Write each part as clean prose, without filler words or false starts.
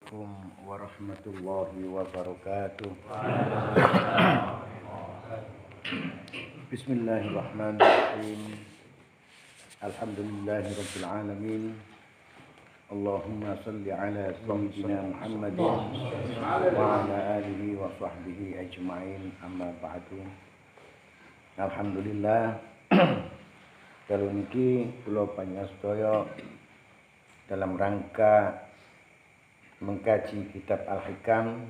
Assalamualaikum warahmatullahi wabarakatuh. Bismillahirrahmanirrahim. Alhamdulillahirabbil alamin. Allahumma shalli ala sayyidina Muhammadin wa ala alihi wa sahbihi ajma'in. Amma ba'du. Alhamdulillah. Dalu niki kula panjenengan dalam rangka mengkaji kitab Al-Hikam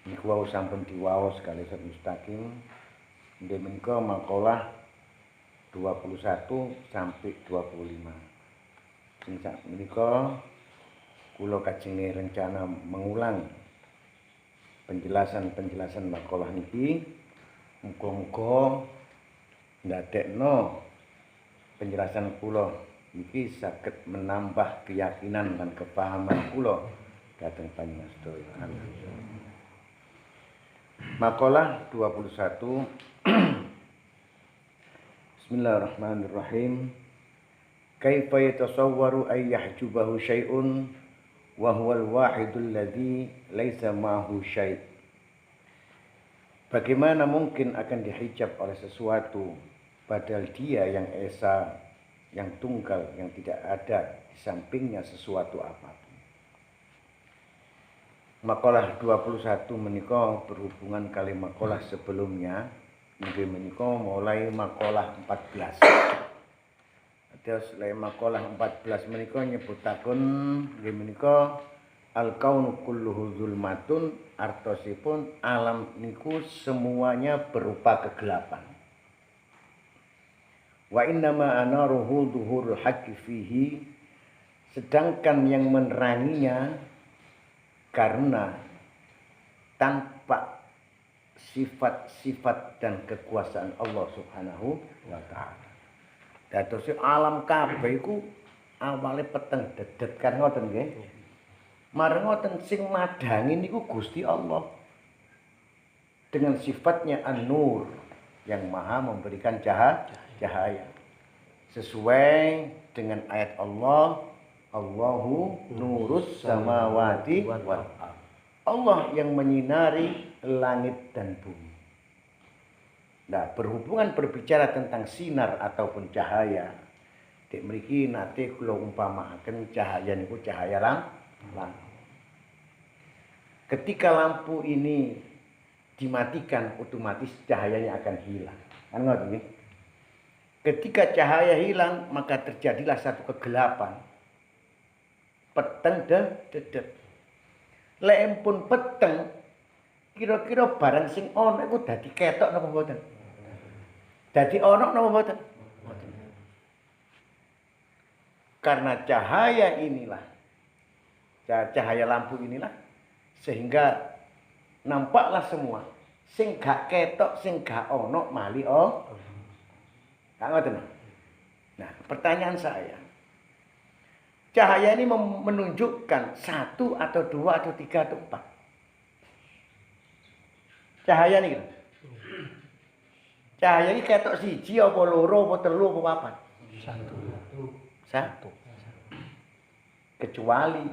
niku wau sampun diwaos kali mustaqim nggih menika makalah 21 sampai 25. Sing sak menika kula kajenge rencana mengulang penjelasan makalah niki muga-muga ndadekno penjelasan kula iki saged menambah keyakinan dan kepahaman kula dhateng panjenengan sedaya. Makalah 21. Bismillahirrahmanirrahim. Kaifa yatasawwaru ay yahjubahu syai'un wa huwal wahidul ladzi laisa ma'ahu syai'. Bagaimana mungkin akan dihijab oleh sesuatu padahal dia yang esa, yang tunggal, yang tidak ada di sampingnya sesuatu apapun. Makalah 21 menika berhubungan kali makalah sebelumnya. Nggih menika mulai makalah 14. Terus mulai makalah 14 menika nyebutaken nggih menika al-kaunu kulluhu zulmatun, artosipun alam niku semuanya berupa kegelapan. Wa innama anaruhu dhuhurul haqqi fihi, sedangkan yang meneranginya karena tanpa sifat-sifat dan kekuasaan Allah Subhanahu wa taala. Dados alam kabeh iku awale peteng dedet kan ngoten nggih. Mareng ngoten sing madangi niku Gusti Allah. Dengan sifatnya An-Nur yang Maha memberikan cahaya. Sesuai dengan ayat Allah, Allahu nurus samawati wal ardh. Allah yang menyinari langit dan bumi. Nah, berhubungan berbicara tentang sinar ataupun cahaya. Dek mriki nate kula umpamaken cahaya niku cahaya lampu. Ketika lampu ini dimatikan, otomatis cahayanya akan hilang. Kan ngoten nggih? Ketika cahaya hilang, maka terjadilah satu kegelapan. Peteng dedet. Lek empun peteng, kira-kira barang sing ana iku dadi ketok napa mboten? Dadi ana napa mboten? Karena cahaya inilah, cahaya lampu inilah, sehingga nampaklah semua. Sing gak ketok, sing gak ana mali Nah, pertanyaan saya, cahaya ini menunjukkan 1 atau 2 atau 3 atau 4? Cahaya ini gitu. Cahaya ini ketok siji apa loro apa telu apa papat? 1. Kecuali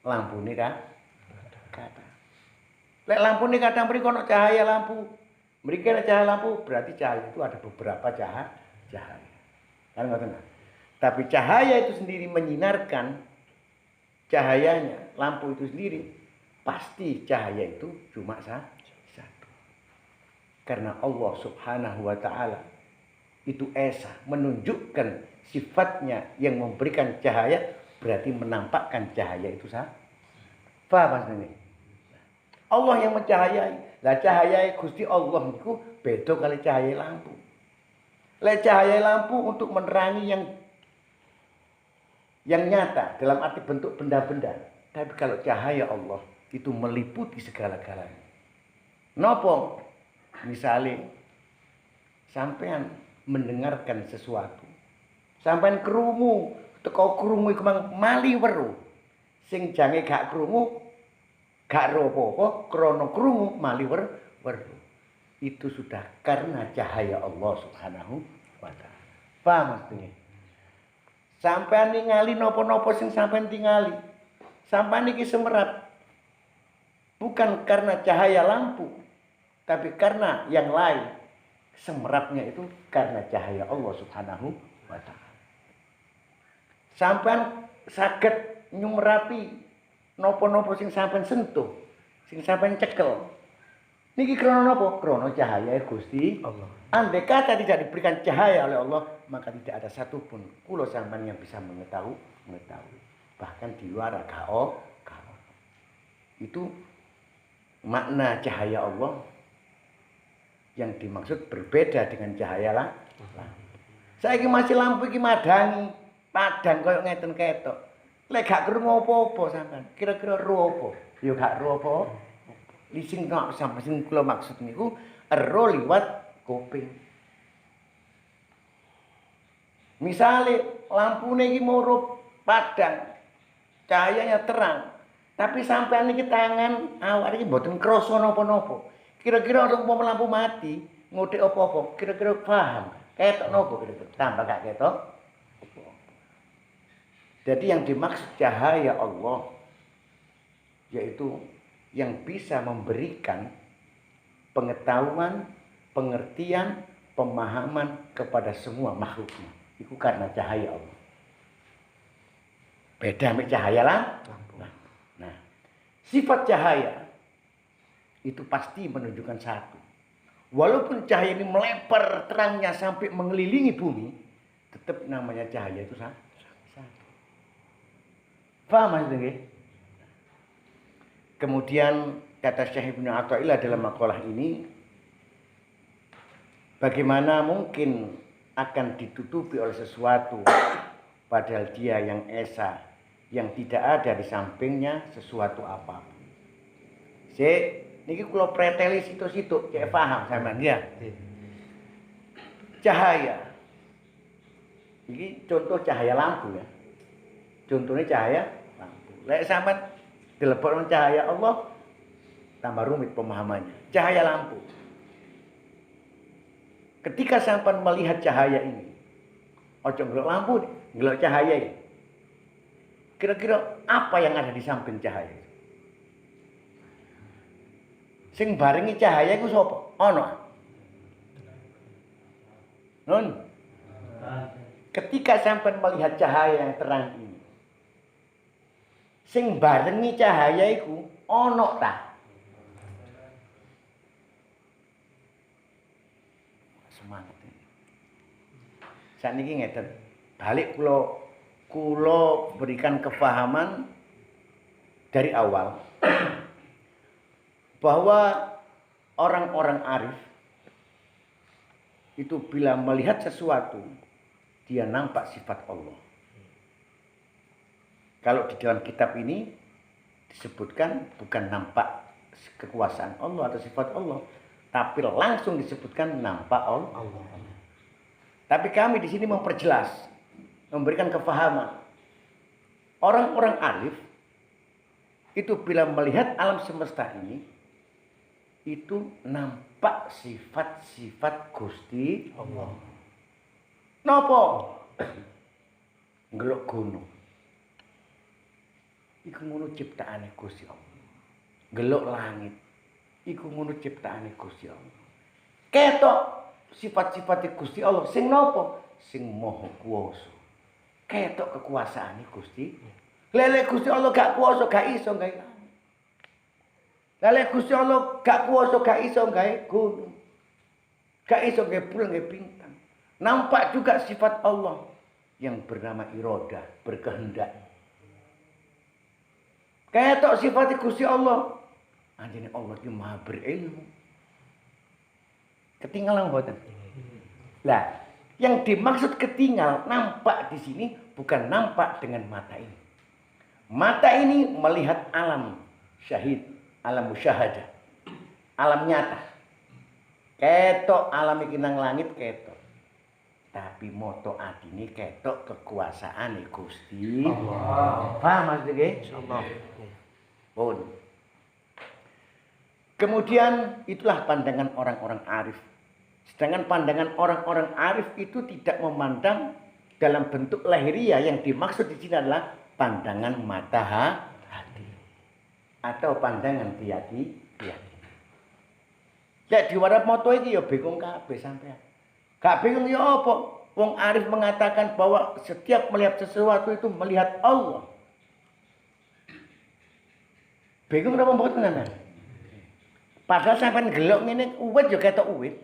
lampu ini kan kata. Lek lampu ini kadang mriko ana cahaya lampu. Mriki ana cahaya lampu, berarti cahaya itu ada beberapa cahaya. Kan ngoten. Tapi cahaya itu sendiri menyinarkan cahayanya, lampu itu sendiri pasti cahaya itu cuma satu. Karena Allah Subhanahu wa taala itu esa, menunjukkan sifatnya yang memberikan cahaya, berarti menampakkan cahaya itu satu. Paham maksudnya? Allah yang mencahayai. Lah cahaya Gusti Allah niku beda kali cahaya lampu. Lek cahaya lampu untuk menerangi yang nyata dalam arti bentuk benda-benda. Tapi kalau cahaya Allah itu meliputi segala-galanya. Napa? Misalnya sampean mendengarkan sesuatu. Sampean krungu, teko krungu iku mali weruh. Sing jange gak krungu, gak ro apa-apa, krana krungu mali weruh. Itu sudah karena cahaya Allah Subhanahu wa taala. Paham maksudnya? Sampean ningali napa-napa sing sampean tingali, Sampean niki semerat bukan karena cahaya lampu, tapi karena yang lain. Semeratnya itu karena cahaya Allah Subhanahu wa taala. Sampean saged nyumrapi napa-napa sing sampean sentuh, sing sampean cekel. Niki krana napa? Krana cahaya Gusti Allah. Andai kata tidak diberikan cahaya oleh Allah, maka tidak ada satupun kula sampean yang bisa mengetahui. Bahkan di luar kao. Itu makna cahaya Allah yang dimaksud berbeda dengan cahaya lampu. Saiki masih lampu iki madangi, padang koyo ngeten ketok. Lek gak krungu apa-apa sampean, kira-kira ro apa? Ya gak ro apa. Lising tok sampe sing kula maksud niku ero liwat kuping. Misale lampune iki moro padang, cahayanya terang, tapi sampean niki tangan awak iki mboten krasa napa-napa. Kira-kira untuk lampu mati, ngudek apa-apa, kira-kira paham. Ketok napa kira-kira? Tambah gak ketok. Jadi yang dimaksud cahaya Allah yaitu yang bisa memberikan pengetahuan, pengertian, pemahaman kepada semua makhluknya. Itu karena cahaya Allah. Beda sama cahaya lampu. Nah, sifat cahaya itu pasti menunjukkan satu. Walaupun cahaya ini melebar terangnya sampai mengelilingi bumi, tetap namanya cahaya itu satu. Paham Mas Dengge? Kemudian kata Syekh Ibnu Athaillah dalam makalah ini, bagaimana mungkin akan ditutupi oleh sesuatu padahal dia yang esa, yang tidak ada di sampingnya sesuatu apapun. Niki kula preteli situ-situ cek paham sampean ya. Cahaya. Iki contoh cahaya lampu ya. Contohnya cahaya lampu. Lek sampean dilebokno cahaya Allah tambah rumit pemahamannya. Cahaya lampu. Ketika sampean melihat cahaya ini, ojo ngelok lampu, ngelok cahaya ini. Kira-kira apa yang ada di samping cahaya itu? Sing barengi cahaya iku sapa? Ana. Nun. Ketika sampean melihat cahaya yang terang ini, sing barengi cahaya iku ana ta? Semangat. Sakniki ngeten. Balik kula berikan kefahaman dari awal bahwa orang-orang arif itu bila melihat sesuatu dia nampak sifat Allah. Kalau di dalam kitab ini disebutkan bukan nampak kekuasaan Allah atau sifat Allah, tapi langsung disebutkan nampak Allah. Tapi kami di sini memperjelas, memberikan kefahaman. Orang-orang arif itu bila melihat alam semesta ini itu nampak sifat-sifat Gusti Allah. Napa? Ngelok gunung. Iku ngono ciptaane Gusti Allah. Ngelok langit. Iku ngono ciptaane Gusti Allah. Ketok sifat-sifat Gusti Allah sing napa? Sing maha kuwasa. Ketok kekuasaane Gusti. Lele Gusti Allah gak kuwasa gak iso gawe. Lele Gusti Allah gak kuwasa gak iso gawe gunung. Gak iso gawe bulan gawe bintang. Nampak juga sifat Allah yang bernama iroda, berkehendak. Ketok sifat Gusti Allah. Anjene Allah iki Maha berilmu. Ketinggalan mboten? Lah, yang dimaksud ketinggal nampak di sini bukan nampak dengan mata ini. Mata ini melihat alam syahid, alam musyahadah, alam nyata. Ketok alam iki nang langit ketok. Tapi moto atine ketok kekuasaane Gusti Allah. Paham Mas nggih? Insyaallah. Pun. Kemudian itulah pandangan orang-orang arif. Sedangkan pandangan orang-orang arif itu tidak memandang dalam bentuk lahiriah, yang dimaksud di sini adalah pandangan mata hati. atau pandangan keyakinan. Lek diwarap moto iki ya bingung kabeh sampean. Gak bingung ya apa? Wong Arif mengatakan bahwa setiap melihat sesuatu itu melihat Allah. Bingung apa mboten sampean? Padahal sampean gelok ngene uwit ya ketok uwit.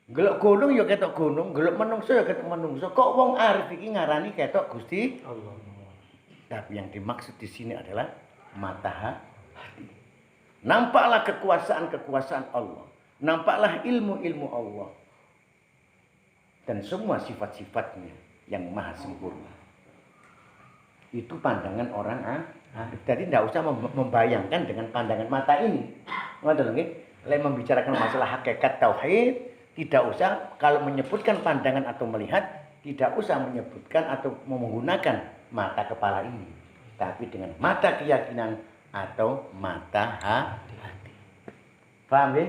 Gelok gunung ya ketok gunung, gelok menungso ya ketok menungso. Kok wong Arif iki ngarani ketok Gusti Allah. Tapi yang dimaksud di sini adalah mata hati. Nampaklah kekuasaan Allah. Nampaklah ilmu Allah. Dan semua sifat-sifatnya yang maha sempurna. Itu pandangan orang Arif. Jadi tidak usah membayangkan dengan pandangan mata ini. Ngoten nggih. Lek membicarakan masalah hakikat tauhid, tidak usah kalau menyebutkan pandangan atau melihat, tidak usah menyebutkan atau menggunakan mata kepala ini. Tapi dengan mata keyakinan atau mata hati. Paham ya?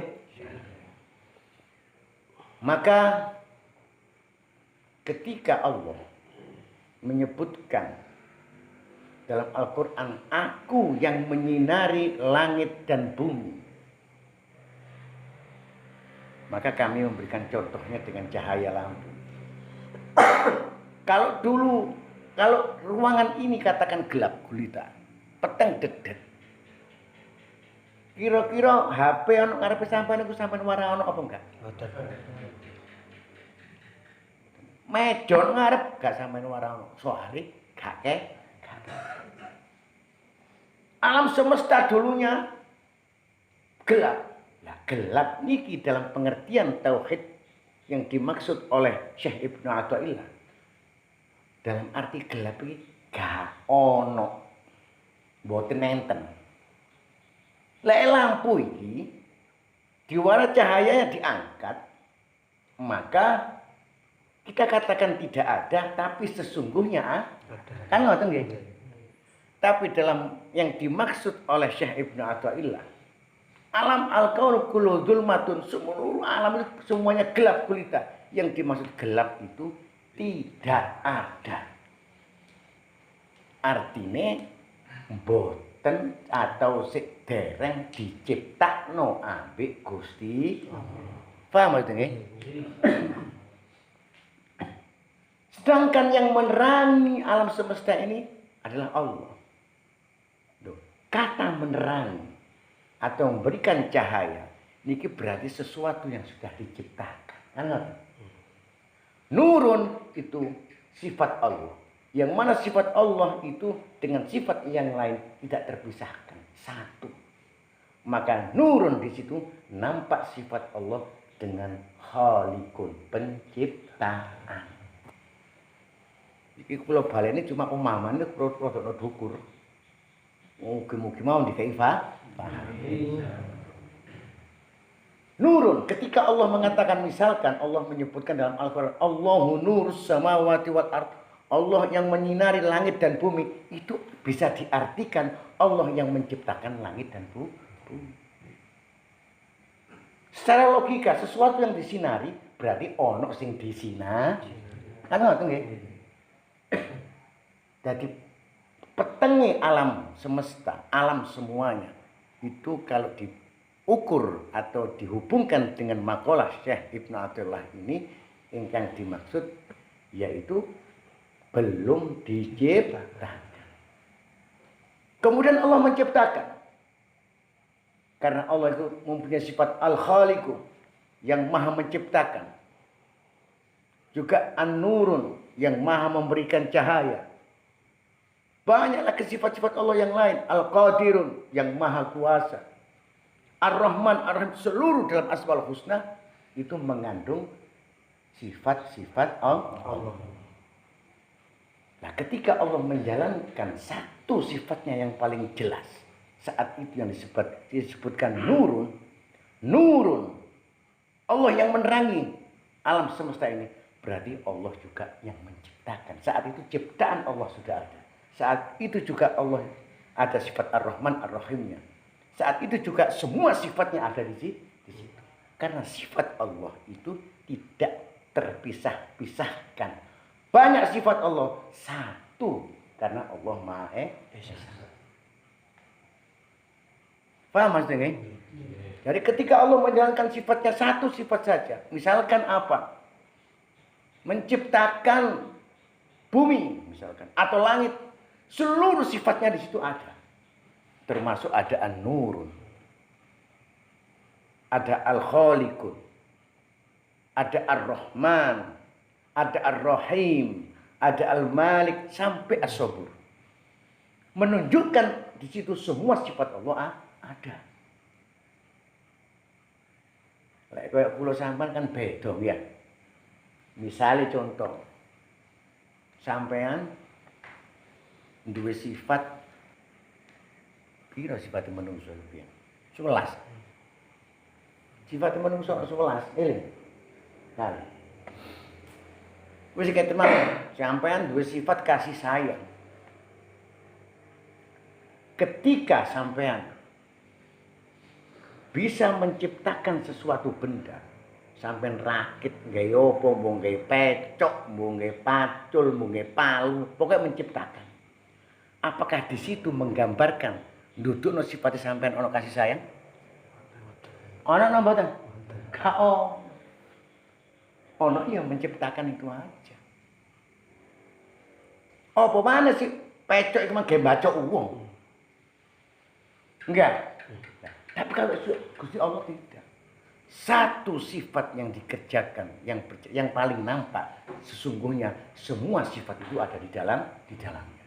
Maka ketika Allah menyebutkan dalam Al-Quran, aku yang menyinari langit dan bumi, maka kami memberikan contohnya dengan cahaya lampu. Kalau ruangan ini katakan gelap gulita, peteng dedet, kira-kira HP ono ngarepe sampean iku sampean wara ono apa enggak? Medon ngarep gak sampean wara ono. Soale gak alam semesta dulunya gelap. Nah, gelap niki dalam pengertian tauhid yang dimaksud oleh Syekh Ibnu Athaillah. Dalam arti gelap iki gak ono. Mboten enten. Lek lampu iki diwara cahayanya diangkat, maka kita katakan tidak ada, tapi sesungguhnya ada. Kan ngoten nggih? Tapi dalam yang dimaksud oleh Syekh Ibnu Athaillah, alam al-kaun kullu dzulmatun, seluruh alam itu semuanya gelap gulita. Yang dimaksud gelap itu tidak ada. Artinya boten atau sik dereng diciptakno ambek Gusti. Paham itu nggih? Sedangkan yang menerangi alam semesta ini adalah Allah. Kata menerangi atau memberikan cahaya niki berarti sesuatu yang sudah diciptakan. Kan? Nurun itu sifat Allah. Yang mana sifat Allah itu dengan sifat yang lain tidak terpisahkan. Satu. Maka nurun di situ nampak sifat Allah dengan Khaliqun, penciptaan. Iki kula baleni cuma pemahaman niku rodok dukur. Mugi-mugi mau dikai paham. Nurun, ketika Allah mengatakan, misalkan Allah menyebutkan dalam Al-Quran, Allahu nurus samawati wal ard, Allah yang menyinari langit dan bumi, itu bisa diartikan Allah yang menciptakan langit dan bumi. Secara logika, sesuatu yang disinari berarti ono sing disinari. Kan ngoten nggih? Jadi petenge alam semesta, alam semuanya itu kalau diukur atau dihubungkan dengan makalah Syekh Ibnu Athaillah ini, yang dimaksud yaitu belum diciptakan. Kemudian Allah menciptakan. Karena Allah itu mempunyai sifat Al-Khaliqu yang maha menciptakan. Juga An-Nurun yang maha memberikan cahaya. Banyaklah sifat-sifat Allah yang lain. Al-Qadirun yang maha kuasa. Ar-Rahman, Ar-Rahim, seluruh dalam Asmaul Husna itu mengandung sifat-sifat Allah. Nah, ketika Allah menjalankan satu sifatnya yang paling jelas, saat itu yang disebutkan nurun. Nurun. Allah yang menerangi alam semesta ini. Berarti Allah juga yang menciptakan. Saat itu ciptaan Allah sudah ada. Saat itu juga Allah ada sifat Ar-Rahman, Ar-Rahimnya. Saat itu juga semua sifatnya ada di situ. Karena sifat Allah itu tidak terpisah-pisahkan. Banyak sifat Allah, satu karena Allah Maha Esa. Paham maksudnya? Jadi ketika Allah menjalankan sifatnya satu sifat saja, misalkan apa? Menciptakan bumi misalkan atau langit, seluruh sifatnya di situ ada. Termasuk ada An-Nurun, ada Al-Khaliqun, ada Ar-Rahman, ada Ar-Rahim, ada Al-Malik sampai As-Sabur. Menunjukkan di situ semua sifat Allah ada. Lek kayak kula sampean kan beda ya. Misalnya contoh, sampean duwe sifat pira sifat manungsa piye? 11. Sifat manungsa 11, eling. Kali. Wis keteman, sampean duwe sifat kasih sayang. Ketika sampean bisa menciptakan sesuatu benda, sampean rakit nggawe apa, mbok nggawe pecok, mbok nggawe pacul, mbok nggawe palu, pokoknya menciptakan. Apakah di situ menggambarkan ndudukno sifat sampean ana kasih sayang? Ana napa mboten? Ka ono yang menciptakan itu aja. Apa mana sih pecok itu mah ge bacok wong. Enggak. Nah, tapi kalau Gusti Allah tidak. Satu sifat yang dikerjakan, yang paling nampak sesungguhnya semua sifat itu ada di dalamnya.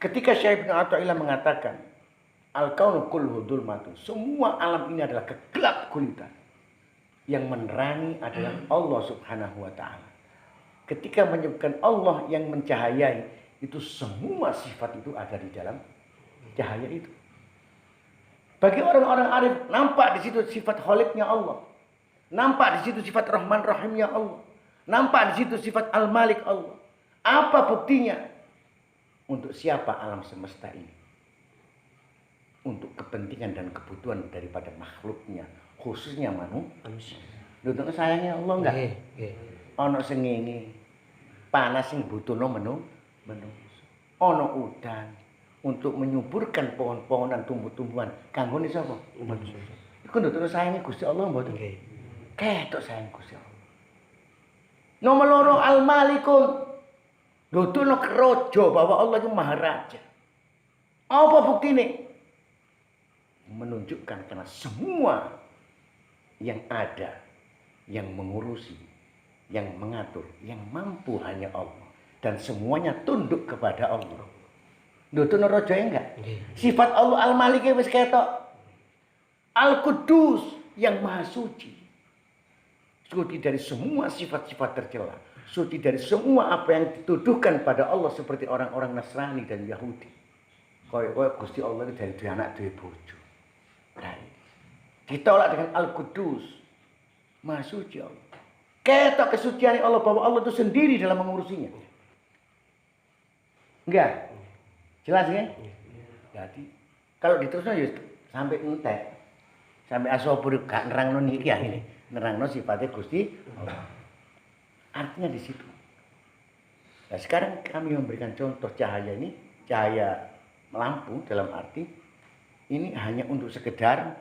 Ketika Syekh Ibnu Athaillah mengatakan al-kaunu kulluhu dzulmatun, semua alam ini adalah kegelap gulita. Yang menerangi adalah Allah Subhanahu wa taala. Ketika menyebutkan Allah yang mencahayai, itu semua sifat itu ada di dalam cahaya itu. Bagi orang-orang arif, nampak di situ sifat Khaliqnya Allah. Nampak di situ sifat Rahman Rahimnya Allah. Nampak di situ sifat Al-Malik Allah. Apa buktinya? Untuk siapa alam semesta ini? Untuk kepentingan dan kebutuhan daripada makhluknya, khususnya manusia. Lho sayangnya Allah enggak? Ana sing ngene. Panas sing butuhno menungso. Ana udan untuk menyuburkan pohon-pohonan tumbuh-tumbuhan. Kanggone sapa? Manusia. Iku nduk sayange Gusti Allah mboten? Nggih. Ketok sayang Gusti Allah. Nomor loro Al-Malikun. Ndukno raja bahwa Allah itu maharaja. Apa buktine? Menunjukkan karena semua yang ada, yang mengurusi, yang mengatur, yang mampu hanya Allah. Dan semuanya tunduk kepada Allah. Ndukno raja enggak? Sifat Allah Al-Malik wis ketok. Al-Qudus yang maha suci. Suci dari semua sifat-sifat tercela. Suci dari semua apa yang dituduhkan pada Allah seperti orang-orang Nasrani dan Yahudi. Kaya Gusti Allah itu dari dua anak dua bojo. Ditolak dengan Al-Qudus. Maha suci Allah. Ketok kesucian Allah bahwa Allah itu sendiri dalam mengurusinya. Enggak? Jelas ya? Jadi kalau diterusno ya sampai entek. Sampai As-Sabur gak nerangno niki ya ini. Nerangno sifatnya Gusti Allah. Artinya di situ. Nah, sekarang kami memberikan contoh cahaya ini, cahaya lampu dalam arti ini hanya untuk sekedar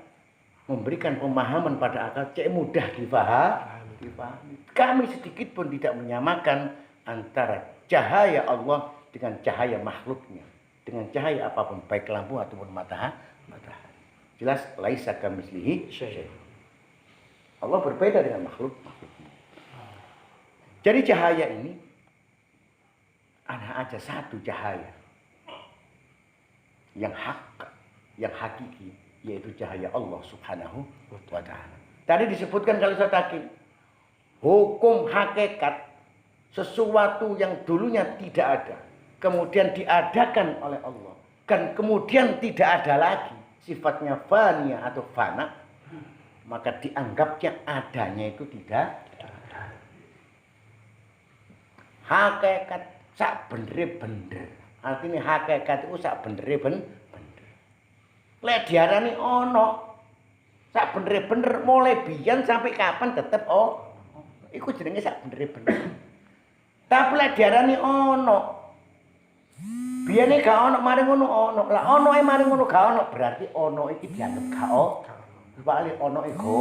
memberikan pemahaman pada akal, cek mudah dipahami. Kami sedikit pun tidak menyamakan antara cahaya Allah dengan cahaya makhluknya, dengan cahaya apapun, baik lampu ataupun matahari. Jelas laisa kamitslihi syai'. Allah berbeda dengan makhluknya. Jadi cahaya ini ada aja satu cahaya yang hak, yang hakiki, yaitu cahaya Allah Subhanahu wa taala. Tadi disebutkan kalau saya takin, hukum hakikat sesuatu yang dulunya tidak ada, kemudian diadakan oleh Allah, dan kemudian tidak ada lagi, sifatnya fania atau fana, maka dianggapnya adanya itu tidak ada. Hakikat sak bener-bener. Artinya hakikat itu sak bener-bener. Lek diarani ono sak bener-bener mulai biyen sampai kapan tetep iku jenenge sak bener-bener. Tapi lek diarani ono Biyene gak ono maring ngono ono. Lah ono e maring ngono gak ono berarti ono iki dianggep gak ono. Bali ono e go.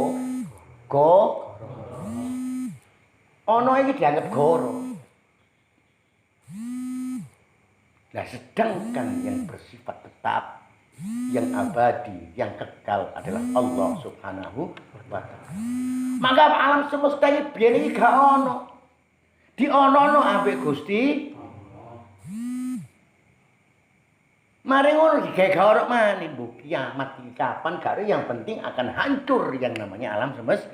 Ono iki dianggep goro. Nah, sedangkan yang bersifat tetap, yang abadi, yang kekal adalah Allah Subhanahu wa Ta'ala. Maka alam semesta ini biyen iki gak ono. Dionono ambek Gusti. Mari ngono digawe gak ono maneh mbok kiamat iki kapan gak yang penting akan hancur yang namanya alam semesta.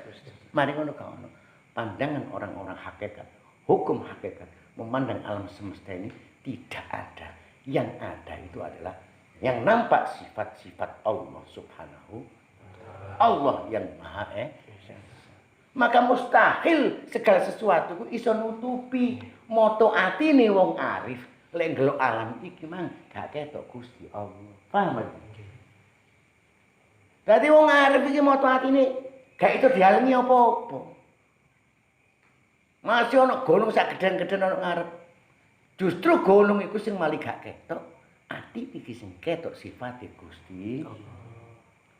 Mari ngono gak ono. Pandangan orang-orang hakikat, hukum hakikat memandang alam semesta ini tidak ada. Yang ada itu adalah yang nampak sifat-sifat Allah Subhanahu. Allah yang Maha Esa. Maka mustahil segala sesuatu ku iso nutupi moto atine wong arif lek ndelok alam iki mang gak ketok Gusti Allah. Paham? Dadi wong arif iki moto atine gak itu dihalangi apa-apa. Masih ana gunung sak gedhen-gedhen ana ngarep. Justru gunung iku sing mali gak ketok, ati iki sing ketok sifate Gusti.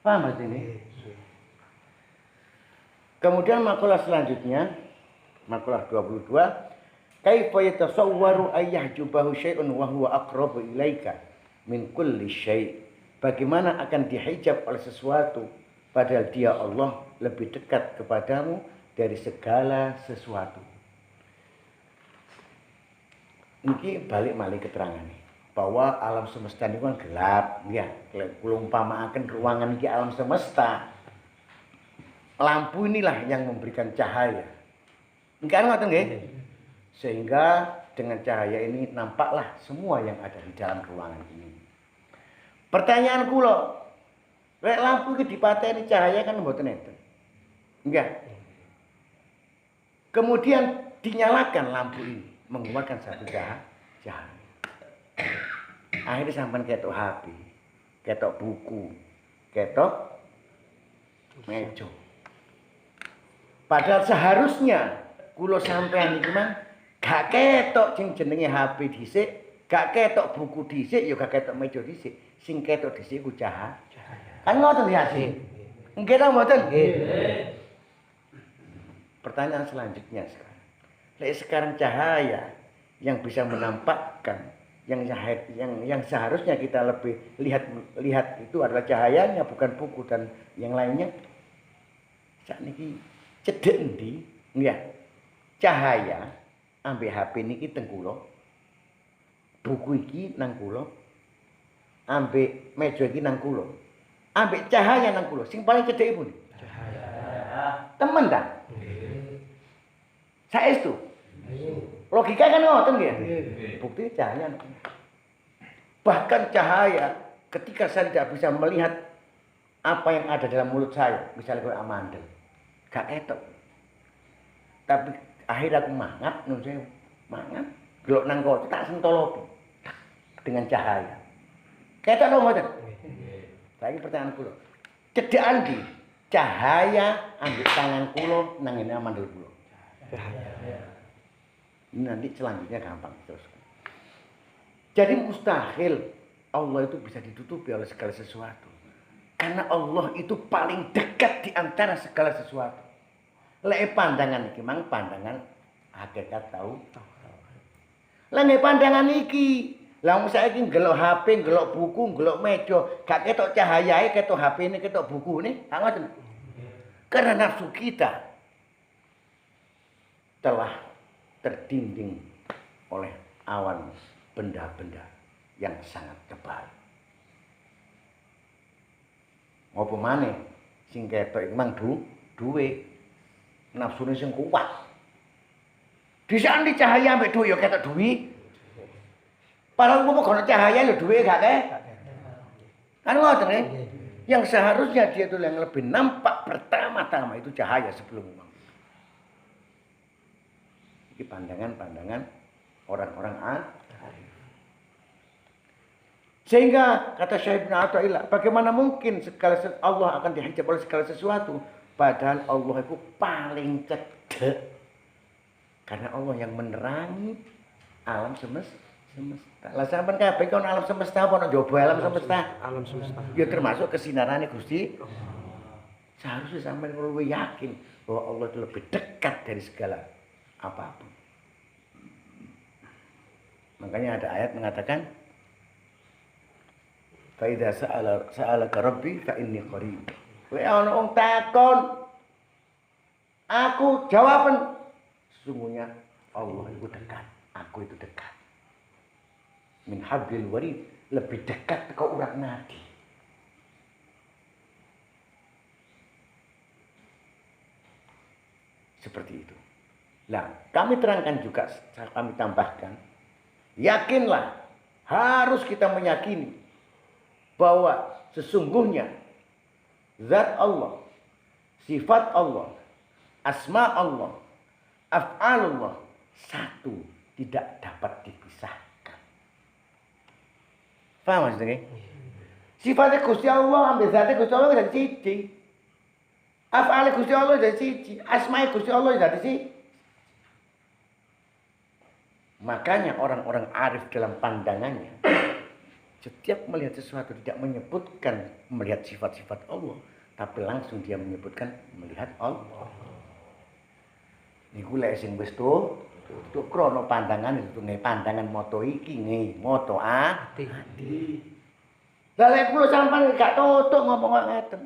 Paham ini? Kemudian makalah selanjutnya, makalah 22, kaifa yatasawwaru ayyahjubahu syai'un wa huwa aqrabu ilaika min kulli syai'. Bagaimana akan dihijab oleh sesuatu padahal dia Allah lebih dekat kepadamu dari segala sesuatu. Ini balik malih keterangan bahwa alam semesta ini kan gelap, ya. Kalau umpamakan ruangan ini alam semesta, lampu inilah yang memberikan cahaya. Enggak ngoten nggih? Sehingga dengan cahaya ini nampaklah semua yang ada di dalam ruangan ini. Pertanyaan kula, lek lampu iki dipateni cahaya kan mboten enten. Enggak. Kemudian dinyalakan lampu ini mengeluarkan satu cahaya. Akhirnya sampai ketok HP, ketok buku, ketok meja. Padahal seharusnya kula sampean iki mah gak ketok sing jenenge HP dhisik, gak ketok buku dhisik, ya gak ketok meja dhisik. Sing ketok dhisik ku cahaya. Kan ngoten ya sih. Nggih ta mboten? Nggih. Pertanyaan selanjutnya sekarang. Sekarang cahaya yang bisa menampakkan yang seharusnya kita lebih lihat itu adalah cahayanya bukan buku dan yang lainnya. Sakniki cedhek endi? Nggih. Cahaya ambek HP niki teng kula. Buku iki nang kula. Ambek meja iki nang kula. Ambek cahaya nang kula. Sing paling cedhek pundi? Cahaya. Temen ta? Saestu. Logika kan ngoten nggih. Bukti cahaya. Bahkan cahaya ketika saya tidak bisa melihat apa yang ada dalam mulut saya, misalnya kayak amandel, gak ketok. Tapi akhirnya aku mangap, saya mangap, gelok nang kono tak sentolopi dengan cahaya. Ketok lho mboten? Saiki pertanyaan kula. Cedhakan di cahaya ambil tangan kula nang ngene amandel kula. Cahaya. Nanti selanjutnya gampang terus. Jadi mustahil Allah itu bisa ditutupi oleh segala sesuatu. Karena Allah itu paling dekat di antara segala sesuatu. Lek pandangan iki mang pandangan hakikat tahu. Lah nek pandangan iki, lah wong saiki ngelok HP, ngelok buku, ngelok meja, gak ketok cahayae, ketok HP-ne, ketok bukune, gak ngoten. Karena nafsu kita telah terdinding oleh awan benda-benda yang sangat tebal. Apa maneh sing ketok iku mang duwe nafsune sing kuat. Disani cahaya ambek duwe ya ketok duwe. Padahal umpama kono cahaya lho duwe gak ke? Kan ngoten nggih. Yang seharusnya dia itu yang lebih nampak pertama-tama itu cahaya sebelum uang. Ini pandangan-pandangan orang-orang arif. Sehingga kata Syekh Ibnu Athaillah, bagaimana mungkin Allah akan dihijab oleh segala sesuatu, padahal Allah itu paling cedek. Karena Allah yang menerangi alam Semesta. Lah sampean kabeh kon alam semesta apa nek njaba alam semesta? Alam semesta. Ya termasuk kesinarane Gusti. Seharusnya sampean luwih yakin bahwa Allah itu lebih dekat dari segala apapun. Makanya ada ayat mengatakan fa idza sa'alaka rabbi fa inni qarib. Lek ana wong takon aku jawaban sesungguhnya Allah itu dekat, aku itu dekat. Min hablil warid, lebih dekat ke urat nadi. Seperti itu. Nah, kami terangkan juga, kami tambahkan, yakinlah, harus kita meyakini bahwa sesungguhnya zat Allah, sifat Allah, asma Allah, af'alullah satu, tidak dapat dipisahkan. Paham maksudnya? Sifatnya Gusti Allah ambil zatnya Gusti Allah dari siji. Af'alnya Gusti Allah dari siji, asma'nya Gusti Allah dari siji. Makanya orang-orang arif dalam pandangannya setiap melihat sesuatu tidak menyebutkan melihat sifat-sifat Allah, tapi langsung dia menyebutkan melihat Allah. Niku lek sing wis tuh krana pandangan itu nggih pandangan moto iki nggih moto ati. Lah lek kula sampean gak tutuk ngomong kok ngeten.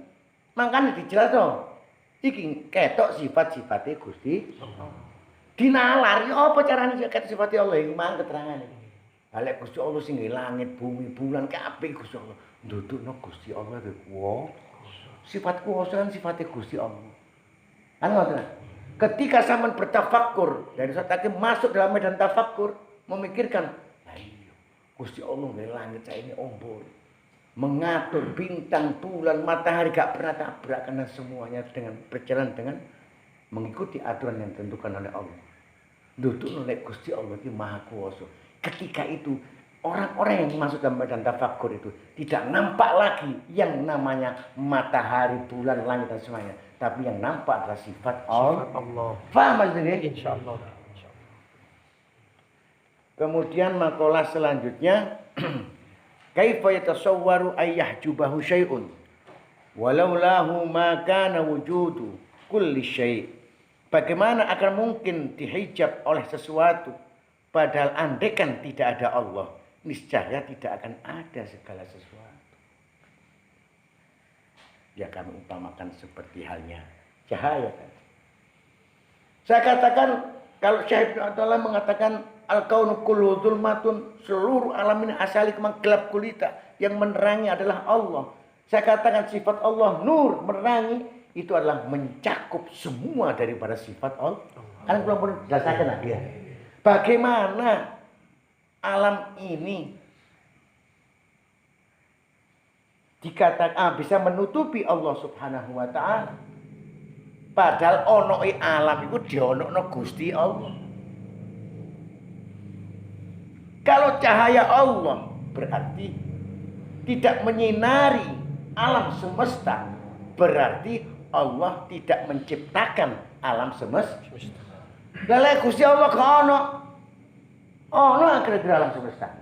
Mangkane dijelasno. Iki ketok sifat-sifate Gusti Allah. Dinalar ya apa carane ketok sifate Allah iki mang keterangane. Lah lek Gusti Allah sing langit, bumi, bulan kabeh Gusti Allah. Ndudukno Gusti Allah kuwi. Sifat kuwasa kan sifate Gusti Allah. Kan ngoten. Ketika sampean bertafakkur dari saat tadi masuk dalam medan tafakkur memikirkan, nah iya, Gusti Allah nggih langit saya ini ombol, mengatur bintang, bulan, matahari gak pernah tabrak karena semuanya dengan berjalan dengan mengikuti aturan yang ditentukan oleh Allah. Duduk oleh Gusti Allah itu maha kuwasa. Ketika itu orang-orang yang masuk dalam medan tafakkur itu tidak nampak lagi yang namanya matahari, bulan, langit dan semuanya. Tapi yang nampak adalah sifat Allah. Faham maksudnya? Insyaallah. Kemudian makalah selanjutnya kaifa yatasawwaru ayyahjubahu syai'un walau lahu ma kana wujudu kulli syai'. Bagaimana akan mungkin dihijab oleh sesuatu padahal andaikan tidak ada Allah, niscaya tidak akan ada segala sesuatu. Ya kami umpamakan seperti halnya cahaya kan. Saya katakan kalau Syekh Ibnu Athaillah mengatakan al-kaunu kullu dzulmatun, seluruh alam ini asali kemang gelap gulita, yang menerangi adalah Allah. Saya katakan sifat Allah nur, menerangi itu adalah mencakup semua daripada sifat Allah. Kan belum pun jelaskan lagi ya. Bagaimana alam ini dikatakan bisa menutupi Allah Subhanahu wa taala. Padahal ono alam iku dionokno Gusti Allah. Kalau cahaya Allah berarti tidak menyinari alam semesta, berarti Allah tidak menciptakan alam semesta. Lah lek Gusti Allah gak ono kira-kira alam semesta.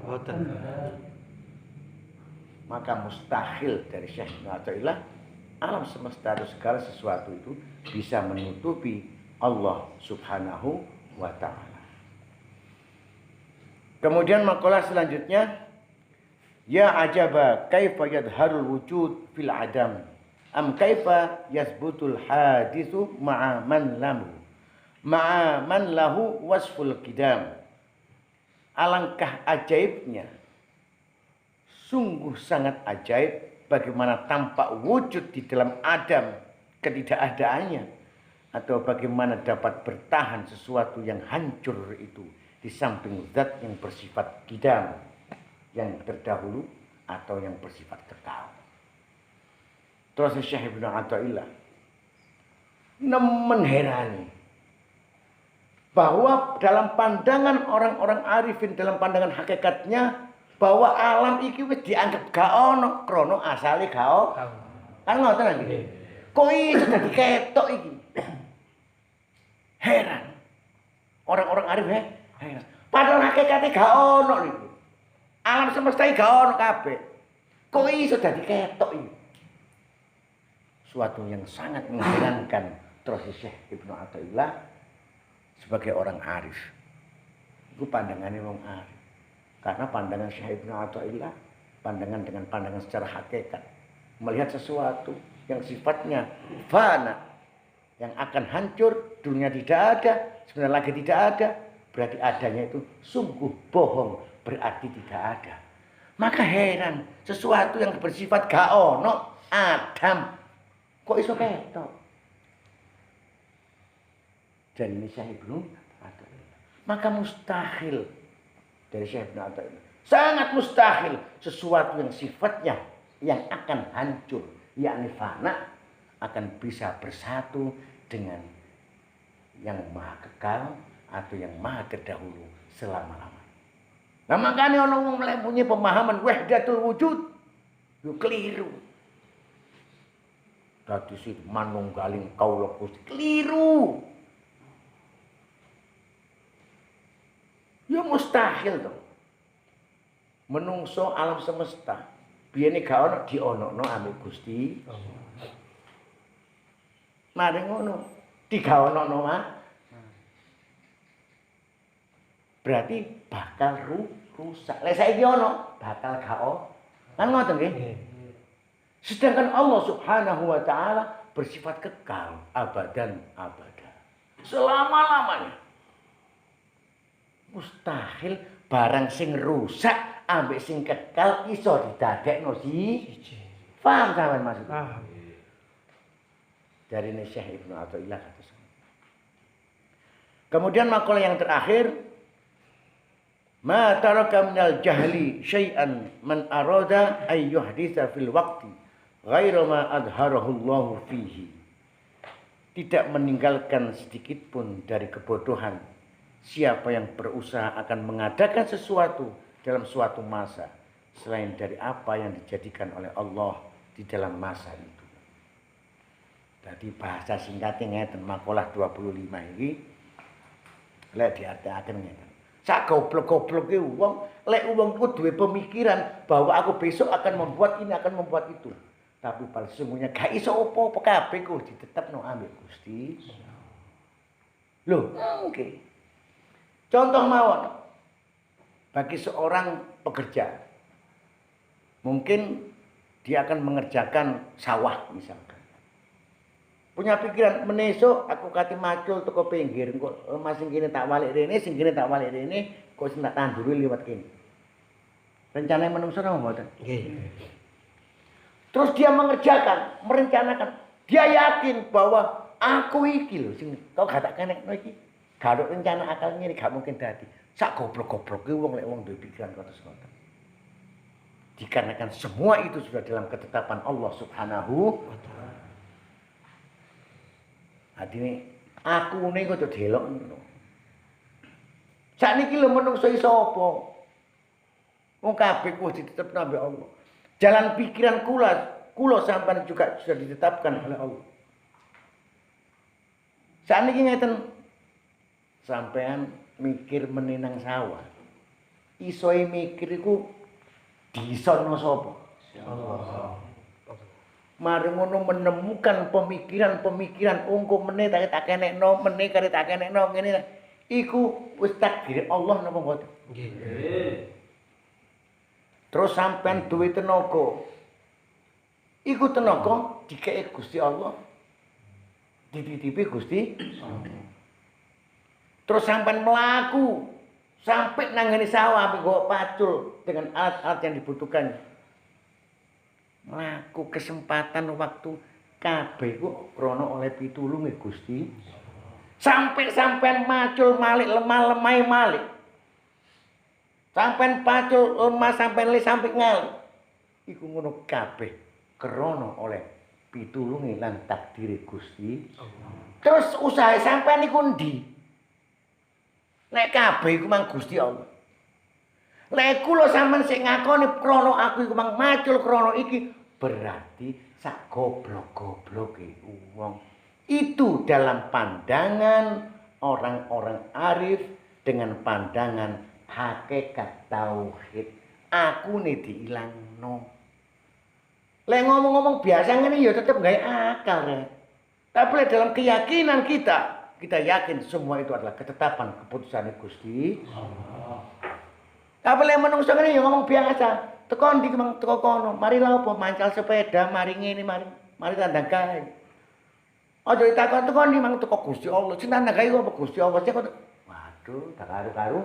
Maka mustahil dari Syekh Ibnu Athaillah alam semesta atau segala sesuatu itu bisa menutupi Allah Subhanahu wa taala. Kemudian makalah selanjutnya, ya ajaba kaifa yadharul wujud fil adam am kaifa yasbutul hadithu ma'a man lahu wasful qidam. Alangkah ajaibnya, sungguh sangat ajaib bagaimana tampak wujud di dalam Adam ketidakadaannya, atau bagaimana dapat bertahan sesuatu yang hancur itu di samping zat yang bersifat qidam, yang terdahulu atau yang bersifat kekal. Terus Syekh Ibnu Athaillah mengherani bahwa dalam pandangan orang-orang arifin, dalam pandangan hakikatnya, bahwa alam iki wis dianggap gak ono krana asale gak ono. Kan ngoten iki. Kok iso dadi ketok iki? Heran. Orang-orang arif heran. Padahal hakikate gak ono iki. Alam semesta iki gak ono kabeh. Kok iso dadi ketok iki? Suatu yang sangat mengherankan terus Syekh Ibnu Athaillah sebagai orang arif. Itu pandangannya wong arif. Karena pandangan Syekh Ibnu Athaillah pandangan dengan pandangan secara hakikat, melihat sesuatu yang sifatnya fana, yang akan hancur, dunia tidak ada, sebenarnya lagi tidak ada, berarti adanya itu sungguh bohong, berarti tidak ada. Maka heran, sesuatu yang bersifat gak ono, Adam, kok iso ketok? Dan ini Syekh Ibnu Athaillah. Maka mustahil dari Syekh Ibnu Athaillah, sangat mustahil sesuatu yang sifatnya yang akan hancur, yakni fana, akan bisa bersatu dengan yang maha kekal atau yang maha terdahulu selama-lamanya. Nah makanya orang mulai punya pemahaman wahdatul wujud, yo keliru. Tadi sih manunggaling kaula Gusti, keliru. Ya mustahil dong. Menungso alam semesta biyene gak ono dionokno ambek Gusti. Mari ngono, digaonono mah. Berarti bakal rusak. Lek saiki ono, bakal gak ono. Kan ngoten nggih? Sedangkan Allah Subhanahu wa taala bersifat kekal abadan abada. Selama-lamanya. Mustahil barang sing rusak ambek sing kekal iso didadekno siji. Paham sampean maksud? Paham. Dari Syekh Ibnu Athaillah kata. Kemudian makalah yang terakhir, ma taraka minal jahli syai'an man arada ay yuhditsa fil waqti ghaira ma adharahu Allah fihi. Tidak meninggalkan sedikit pun dari kebodohan siapa yang berusaha akan mengadakan sesuatu dalam suatu masa selain dari apa yang dijadikan oleh Allah di dalam masa itu. Jadi bahasa singkatnya ngeten, makalah 25 ini lek diartikaken ngeten. Sak goblok-goblok iki wong, lek wong ku duwe pemikiran bahwa aku besok akan membuat ini, akan membuat itu. Tapi pada sesungguhnya gak iso apa-apa kabeh ku ditetepno ambek Gusti. Loh, oke. Contoh mawon. Bagi seorang pekerja, mungkin dia akan mengerjakan sawah misalkan. Punya pikiran, menesuk aku kate macul teko pinggir, kok masing kene tak walik rene, sing kene tak walik rene, kok sing tak tanduri liwat kene. Rencana menungso napa mboten? Nggih. Terus dia mengerjakan, merencanakan. Dia yakin bahwa aku iki lho sing kok gak tak kenekno iki. Gak ada rencana akal ngene gak mungkin dadi. Sak goblok-gobloke wong lek wong duwe pikiran kados ngoten. Dikarenakan semua itu sudah dalam ketetapan Allah Subhanahu wa taala. Adine aku ning kudu delok ngono. Sakniki lho menungso iso apa? Wong kabeh kuwi ditetepno ambek Allah. Jalan pikiran kula sampean juga sudah ditetapkan oleh Allah. Sakniki ngeten, sampean mikir menenang sawah. Isoe mikir iku disono sapa? Allah. Mari ngono menemukan pemikiran-pemikiran engko meneh tak kenekno, meneh kare tak kenekno ngene. Iku wis takdir Allah napa mboten? Nggih. Terus sampean duwe tenaga. Iku tenaga dikeke Gusti Allah. Dititipi Gusti Allah. Terus sampean melaku sampai nangani sawah ambek nggo pacul dengan alat-alat yang dibutuhkan. Melaku kesempatan waktu kabeh ku krana oleh pitulunge Gusti. Sampai sampean macul malik lemah-lemah malik. Sampean pacul lemah sampean le sampai ngali. Iku ngono kabeh krana oleh pitulunge lan takdire Gusti. Terus usaha sampean iku ndi? Lek kabeh iku mang Gusti Allah. Lek kula sampean sing ngakoni krana aku iku mang macul krana iki, berarti sak goblok-gobloke wong. Itu dalam pandangan orang-orang arif dengan pandangan hakikat tauhid akune diilangno. Lek ngomong-ngomong biasa ngene ya tetep gawe akal rek. Tapi dalam keyakinan kita yakin semua itu adalah ketetapan keputusan Gusti Allah. Tapi lek menungso ngene ya ngomong biasa. Teko ndi teko kono, mari lha opo mancal sepeda, mari ngene, mari tandang gawe. Aja ditakon teko ndi mang teko Gusti Allah. Sing tandang gawe apa Gusti Allah? Waduh, tak karu-karu.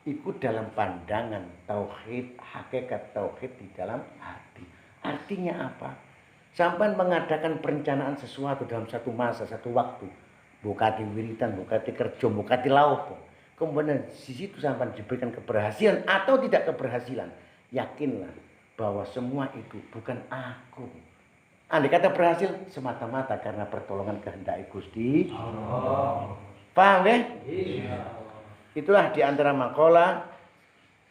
Ikut dalam pandangan tauhid, hakikat tauhid di dalam hati. Artinya apa? Sampai mengadakan perencanaan sesuatu dalam satu masa, satu waktu. Bukati wiritan, bukati kerja, bukati laupo. Kemudian di situ sampai diberikan keberhasilan atau tidak keberhasilan. Yakinlah bahwa semua itu bukan aku. Andai kata berhasil semata-mata karena pertolongan kehendak Gusti Allah. Paham ya? Iya. Itulah di antara makalah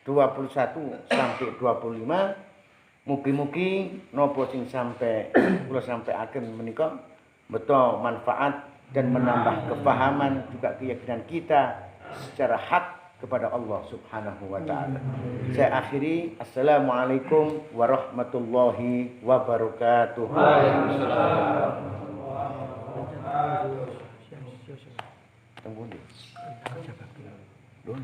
21 sampai 25. Mugi-mugi nopo sing sampai kula sampai akhir menika betul manfaat dan menambah kepahaman juga keyakinan kita secara hak kepada Allah Subhanahu wa taala. Saya akhiri, assalamualaikum warahmatullahi wabarakatuh. Waalaikumsalam. Tunggu deh. Doon,